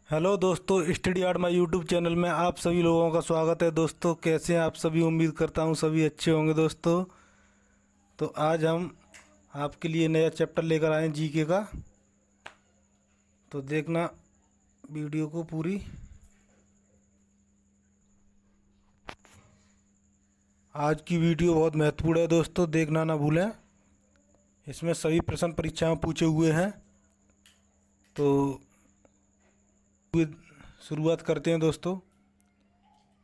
Hello दोस्तों, study art my YouTube channel में आप सभी लोगों का स्वागत है। दोस्तों कैसे हैं आप सभी? उम्मीद करता हूं सभी अच्छे होंगे। दोस्तों तो आज हम आपके लिए नया चैप्टर लेकर आए हैं जीके का। तो देखना वीडियो को पूरी। आज की वीडियो बहुत महत्वपूर्ण है दोस्तों, देखना ना भूलें। इसमें सभी प्रश्न परीक्षा में पूछे हुए हैं। तो शुरुआत करते हैं दोस्तों।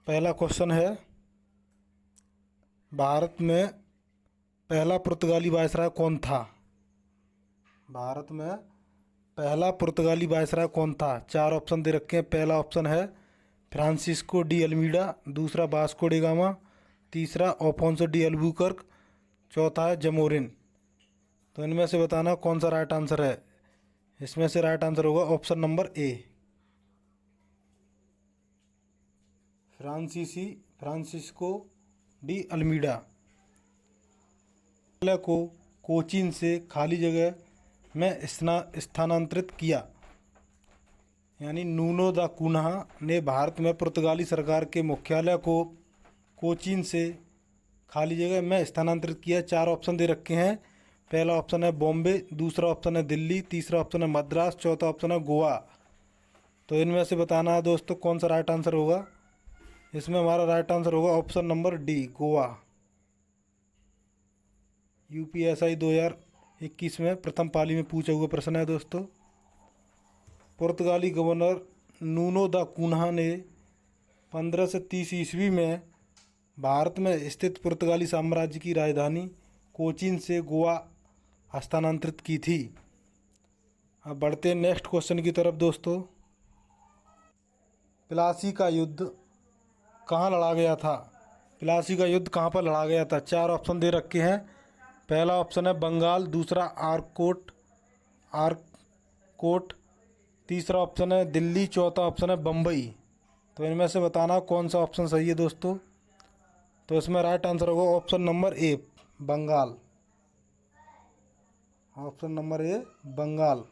पहला क्वेश्चन है, भारत में पहला पुर्तगाली वायसराय कौन था? भारत में पहला पुर्तगाली वायसराय कौन था? चार ऑप्शन दे रखे हैं। पहला ऑप्शन है फ्रांसिस्को डी अल्मीडा, दूसरा वास्को डी गामा, तीसरा अल्फोंसो डी अल्बुकर्क, चौथा है जमोरिन। तो इनमें से बताना कौन सा राइट आंसर है। इसमें से राइट आंसर होगा ऑप्शन नंबर ए, फ्रांसिस्को डी अल्मीडा को कोचीन से खाली जगह में स्थानांतरित किया। यानी नूनो दा कून्हा ने भारत में पुर्तगाली सरकार के मुख्यालय को कोचीन से खाली जगह में स्थानांतरित किया। चार ऑप्शन दे रखे हैं। पहला ऑप्शन है बॉम्बे, दूसरा ऑप्शन है दिल्ली, तीसरा ऑप्शन है मद्रास, चौथा ऑप्शन है गोवा। तो इनमें से बताना है दोस्तों कौन सा राइट आंसर होगा। इसमें हमारा राइट आंसर होगा option number D, Goa. UPSI 2021 में प्रथम पाली में पूछा हुआ प्रश्न है दोस्तों। पुर्तगाली गवर्नर नूनो दा कून्हा ने 15 से 30 ईस्वी में भारत में स्थित पुर्तगाली साम्राज्य की राजधानी कोचीन से गोवा हस्तांतरित की थी। अब बढ़ते हैं नेक्स्ट क्वेश्चन की तरफ दोस्तों। प्लासी का युद्ध कहाँ लड़ा गया था? प्लासी का युद्ध कहाँ पर लड़ा गया था? चार ऑप्शन दे रखे हैं। पहला ऑप्शन है बंगाल, दूसरा आर्कोट, तीसरा ऑप्शन है दिल्ली, चौथा ऑप्शन है बम्बई। तो इनमें से बताना कौन सा ऑप्शन सही है दोस्तों। तो इसमें राइट आंसर होगा option number A, Bengal. Option number A, Bengal.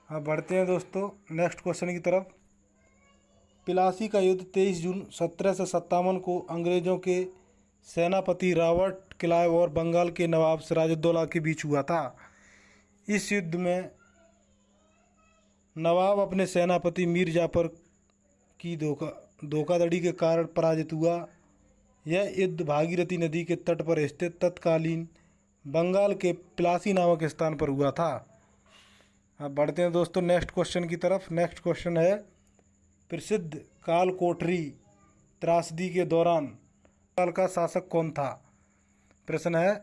अब बढ़ते हैं दोस्तों नेक्स्ट क्वेश्चन की तरफ। प्लासी का युद्ध 23 जून 1757 को अंग्रेजों के सेनापति रॉबर्ट क्लाइव और बंगाल के नवाब सिराजुद्दौला के बीच हुआ था। इस युद्ध में नवाब अपने सेनापति मीर जाफर की धोखाधड़ी के कारण पराजित हुआ। यह युद्ध भागीरथी नदी के तट पर स्थित तत्कालीन बंगाल के प्लासी नामक स्थान पर हुआ था। अब बढ़ते हैं दोस्तों नेक्स्ट क्वेश्चन की तरफ। नेक्स्ट क्वेश्चन है, प्रसिद्ध कालकोठरी त्रासदी के दौरान बंगाल का शासक कौन था? प्रश्न है,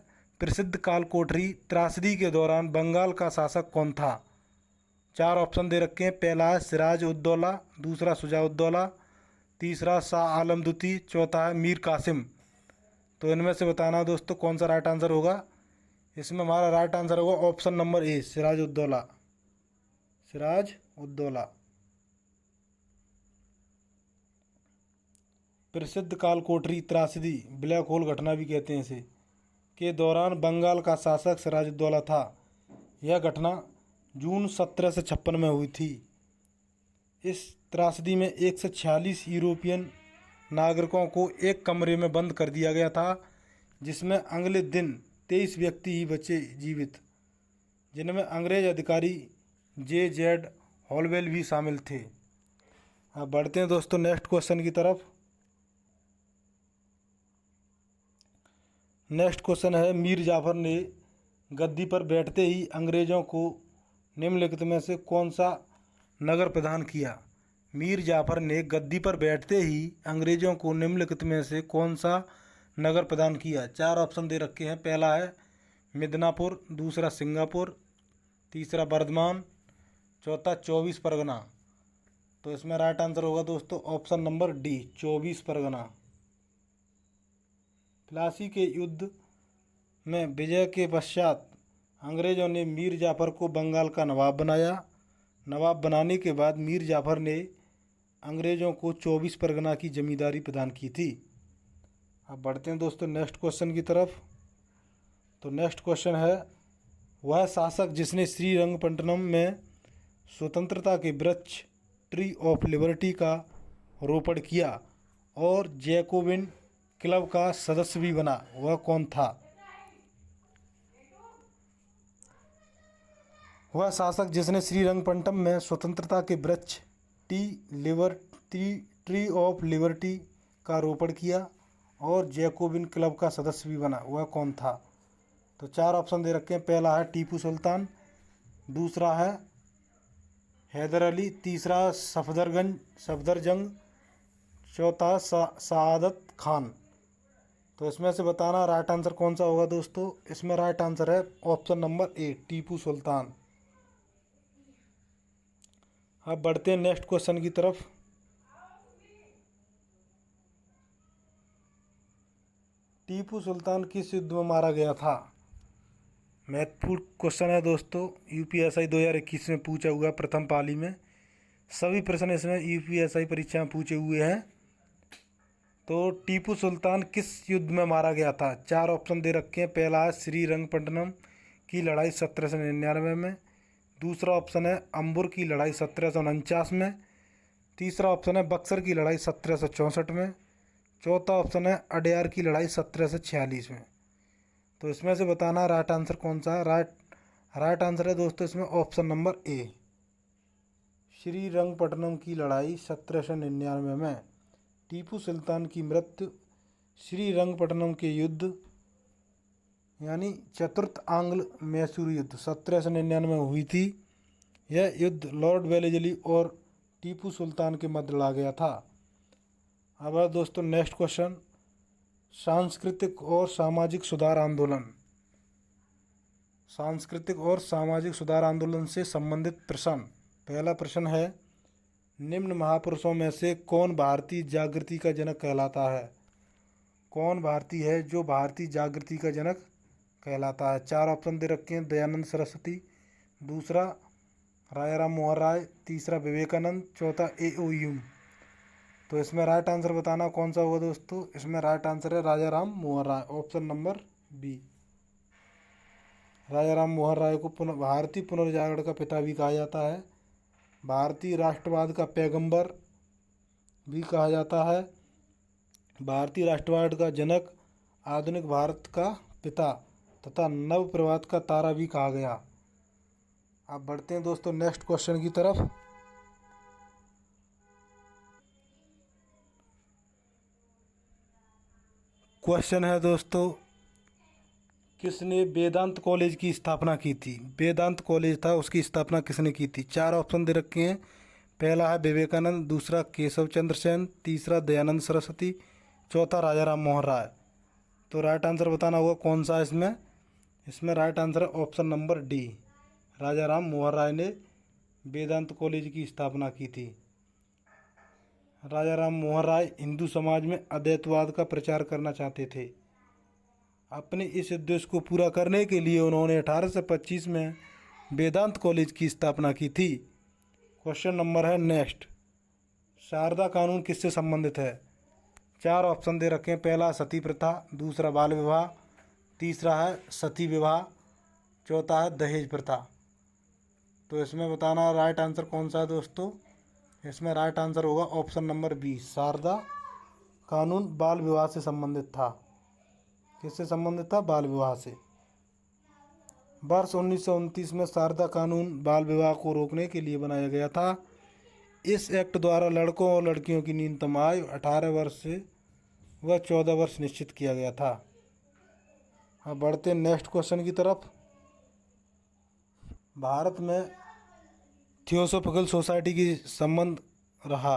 प्रसिद्ध कालकोठरी त्रासदी के दौरान बंगाल का शासक कौन था? चार ऑप्शन दे रखे हैं। पहला है सिराज उद दौला, दूसरा शुजाउद्दौला, तीसरा शाह आलम द्वितीय, चौथा है मीर कासिम। तो इनमें से बताना दोस्तों कौन सा राइट आंसर होगा। इसमें हमारा राइट आंसर होगा ऑप्शन नंबर ए, सिराज उद दौला। सिराज उद दौला। प्रसिद्ध कालकोठरी त्रासदी, ब्लैक होल घटना भी कहते हैं इसे, के दौरान बंगाल का शासक सिराजुद्दौला था। यह घटना जून 1756 में हुई थी। इस त्रासदी में 146 यूरोपियन नागरिकों को एक कमरे में बंद कर दिया गया था, जिसमें अगले दिन 23 व्यक्ति ही बचे जीवित, जिनमें अंग्रेज अधिकारी J.Z. हॉलवेल भी शामिल थे। अब बढ़ते हैं दोस्तों नेक्स्ट क्वेश्चन की तरफ। नेक्स्ट क्वेश्चन है, मीर जाफर ने गद्दी पर बैठते ही अंग्रेज़ों को निम्नलिखित में से कौन सा नगर प्रदान किया? मीर जाफर ने गद्दी पर बैठते ही अंग्रेज़ों को निम्नलिखित में से कौन सा नगर प्रदान किया? चार ऑप्शन दे रखे हैं। पहला है मिदनापुर, दूसरा सिंगापुर, तीसरा बर्धमान, चौथा 24 परगना। तो इसमें राइट आंसर होगा दोस्तों option number D, 24 Pargana. Plassey के युद्ध में विजय के पश्चात अंग्रेज़ों ने मीर जाफर को बंगाल का नवाब बनाया। नवाब बनाने के बाद मीर जाफर ने अंग्रेज़ों को 24 परगना की जमींदारी प्रदान की थी। अब बढ़ते हैं दोस्तों नेक्स्ट क्वेश्चन की तरफ। तो नेक्स्ट क्वेश्चन है, वह शासक जिसने श्रीरंगपट्टनम में स्वतंत्रता के वृक्ष ट्री ऑफ लिबर्टी का रोपण किया और जैकोबिन क्लब का सदस्य भी बना, वह कौन था? वह शासक जिसने श्रीरंगपट्टनम में स्वतंत्रता के वृक्ष ट्री ऑफ लिबर्टी का रोपण किया और जैकोबिन क्लब का सदस्य भी बना, वह कौन था? तो 4 ऑप्शन दे रखे हैं। पहला है टीपू सुल्तान, दूसरा है हैदर अली, तीसरा सफदरजंग, चौथा सआदत खान। तो इसमें से बताना राइट आंसर कौन सा होगा दोस्तों। इसमें राइट आंसर है ऑप्शन नंबर ए, टीपू सुल्तान। अब बढ़ते हैं नेक्स्ट क्वेश्चन की तरफ। टीपू सुल्तान किस युद्ध में मारा गया था? महत्वपूर्ण क्वेश्चन है दोस्तों, यूपीएसआई 2021 में पूछा हुआ प्रथम पाली में। सभी प्रश्न इसमें यूपीएसआई परीक्षा में पूछे हुए हैं। तो टीपू सुल्तान किस युद्ध में मारा गया था? 4 ऑप्शन दे रखे हैं। पहला है श्रीरंगपट्टनम की लड़ाई 1799 में, दूसरा ऑप्शन है अंबुर की लड़ाई 1749 में, तीसरा ऑप्शन है बक्सर की लड़ाई 1764 में, चौथा ऑप्शन है अडयार की लड़ाई 1746 में। तो इसमें से बताना राइट आंसर कौन सा है। राइट आंसर है दोस्तों इसमें ऑप्शन नंबर ए, श्रीरंगपट्टनम की लड़ाई 1799 में टीपू सुल्तान की मृत्यु श्रीरंगपट्टनम के युद्ध यानी चतुर्थ आंग्ल मैसूर युद्ध 1799 में हुई थी। यह युद्ध लॉर्ड वेलेस्ली और टीपू सुल्तान के मध्य लड़ा गया था। अब है दोस्तों नेक्स्ट क्वेश्चन, सांस्कृतिक और सामाजिक सुधार आंदोलन। सांस्कृतिक और सामाजिक सुधार आंदोलन से संबंधित प्रश्न। पहला प्रश्न है, निम्न महापुरुषों में से कौन भारतीय जागृति का जनक कहलाता है? कौन भारतीय है जो भारतीय जागृति का जनक कहलाता है? 4 ऑप्शन दे रखे हैं। दयानंद सरस्वती, दूसरा राजाराम मोहन राय, तीसरा विवेकानंद, चौथा ए.ओ. ह्यूम। तो इसमें राइट आंसर बताना कौन सा होगा दोस्तों। इसमें राइट आंसर है Rajaram Mohan Roy, option number B. Rajaram Mohan Roy को भारतीय पुनर्जागरण का पिता भी कहा जाता है, भारतीय राष्ट्रवाद का पैगंबर भी कहा जाता है, भारतीय राष्ट्रवाद का जनक, आधुनिक भारत का पिता तथा नव प्रभात का तारा भी कहा गया। अब बढ़ते हैं दोस्तों नेक्स्ट क्वेश्चन की तरफ। क्वेश्चन है दोस्तों, किसने वेदांत कॉलेज की स्थापना की थी? वेदांत कॉलेज था, उसकी स्थापना किसने की थी? 4 ऑप्शन दे रखे हैं। पहला है विवेकानंद, दूसरा केशव चंद्र सेन, तीसरा दयानंद सरस्वती, चौथा राजाराम मोहन राय। तो राइट आंसर बताना होगा कौन सा है इसमें। इसमें राइट आंसर है option number D, Rajaram Mohan Roy ने वेदांत कॉलेज की स्थापना की थी। राजाराम मोहन राय हिंदू समाज में अद्वैतवाद का प्रचार करना चाहते थे। अपने इस उद्देश्य को पूरा करने के लिए उन्होंने 1825 में वेदांत कॉलेज की स्थापना की थी। क्वेश्चन नंबर है नेक्स्ट, शारदा कानून किससे संबंधित है? 4 ऑप्शन दे रखे हैं। पहला सती प्रथा, दूसरा बाल विवाह, तीसरा है सती विवाह, चौथा है दहेज प्रथा। तो इसमें बताना राइट आंसर कौन सा है दोस्तों। इसमें राइट आंसर होगा ऑप्शन नंबर बी, शारदा कानून बाल विवाह से संबंधित था। किससे संबंधित था? बाल विवाह से। वर्ष 1929 में शारदा कानून बाल विवाह को रोकने के लिए बनाया गया था। इस एक्ट द्वारा लड़कों और लड़कियों की न्यूनतम आयु 18 वर्ष से व 14 वर्ष निश्चित किया गया था। अब बढ़ते नेक्स्ट क्वेश्चन की तरफ। भारत में थियोसोफिकल सोसाइटी की संबंध रहा।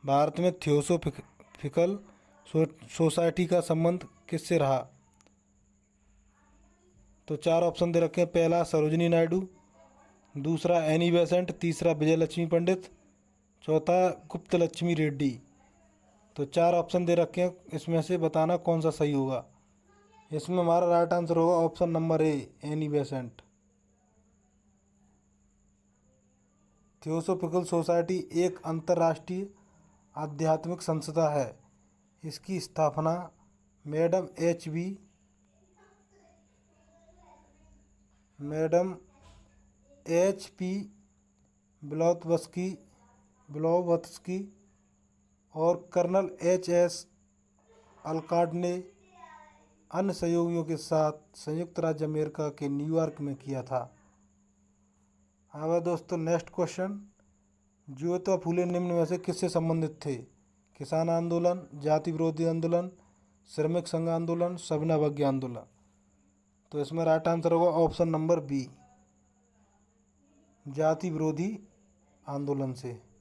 भारत में थियोसोफिकल सोसाइटी का संबंध किससे रहा? तो 4 ऑप्शन दे रखे हैं। पहला सरोजिनी नायडू, दूसरा एनी बेसेंट, तीसरा विजय लक्ष्मी पंडित, चौथा गुप्त लक्ष्मी रेड्डी। तो 4 ऑप्शन दे रखे हैं, इसमें से बताना कौन सा सही होगा। इसमें हमारा राइट आंसर होगा ऑप्शन नंबर ए, एनी बेसेंट। थियोसोफिकल सोसाइटी एक अंतर्राष्ट्रीय आध्यात्मिक संस्था है। इसकी स्थापना मैडम एच पी ब्लॉतवस्की ब्लावत्स्की और कर्नल एच.एस. अलकॉट ने अन्य सहयोगियों के साथ संयुक्त राज्य अमेरिका के न्यूयॉर्क में किया था। अब है दोस्तों नेक्स्ट क्वेश्चन, ज्योतिबा फूले निम्न में से किससे संबंधित थे? किसान आंदोलन, जाति विरोधी आंदोलन, श्रमिक संघ आंदोलन, सविनय अवज्ञा आंदोलन। तो इसमें राइट आंसर होगा ऑप्शन नंबर बी, जाति विरोधी आंदोलन से।